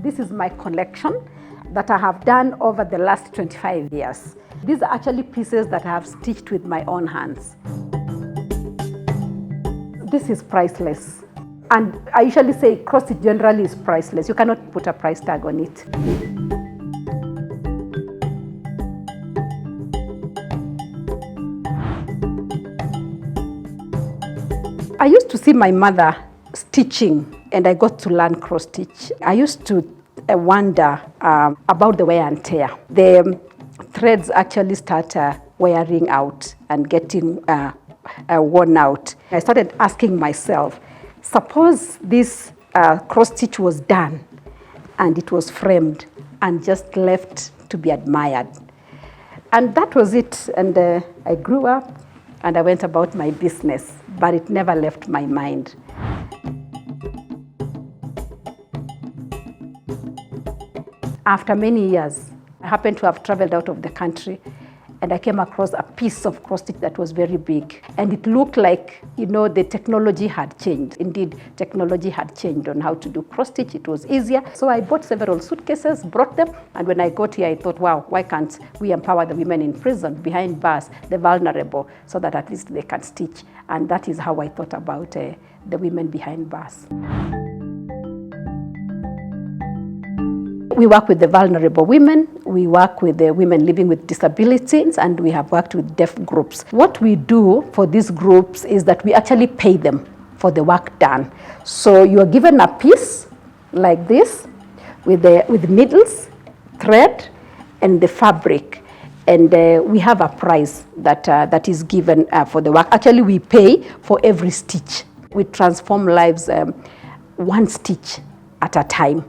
This is my collection that I have done over the last 25 years. These are actually pieces that I have stitched with my own hands. This is priceless. And I usually say cross-stitch generally is priceless. You cannot put a price tag on it. I used to see my mother stitching and I got to learn cross-stitch. I used to wonder about the wear and tear. The threads actually start wearing out and getting worn out. I started asking myself, suppose this cross-stitch was done and it was framed and just left to be admired. And that was it. And I grew up and I went about my business, but it never left my mind. After many years, I happened to have traveled out of the country and I came across a piece of cross-stitch that was very big. And it looked like, the technology had changed. Indeed, technology had changed on how to do cross-stitch. It was easier. So I bought several suitcases, brought them. And when I got here, I thought, wow, why can't we empower the women in prison, behind bars, the vulnerable, so that at least they can stitch. And that is how I thought about the women behind bars. We work with the vulnerable women, we work with the women living with disabilities, and we have worked with deaf groups. What we do for these groups is that we actually pay them for the work done. So you are given a piece like this with needles, thread, and the fabric. And we have a price that is given for the work. Actually, we pay for every stitch. We transform lives one stitch at a time.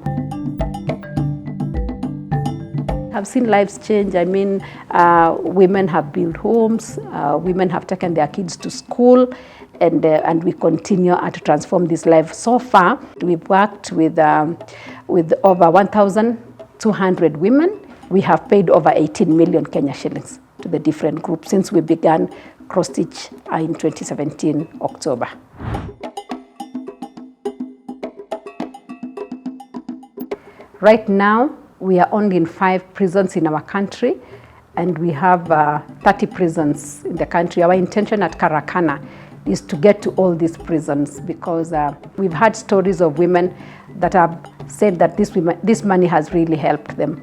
I've seen lives change. I mean, women have built homes, women have taken their kids to school, and we continue to transform this life. So far, we've worked with over 1,200 women. We have paid over 18 million Kenya shillings to the different groups since we began cross-stitch in 2017, October. Right now, we are only in 5 prisons in our country, and we have 30 prisons in the country. Our intention at Carakana is to get to all these prisons because we've had stories of women that have said that this money has really helped them.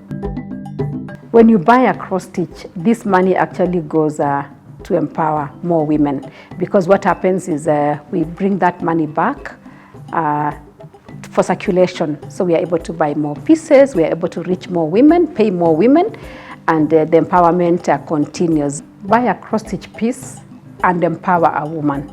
When you buy a cross-stitch, this money actually goes to empower more women, because what happens is we bring that money back for circulation. So we are able to buy more pieces, we are able to reach more women, pay more women, and the empowerment continues. Buy a cross-stitch piece and empower a woman.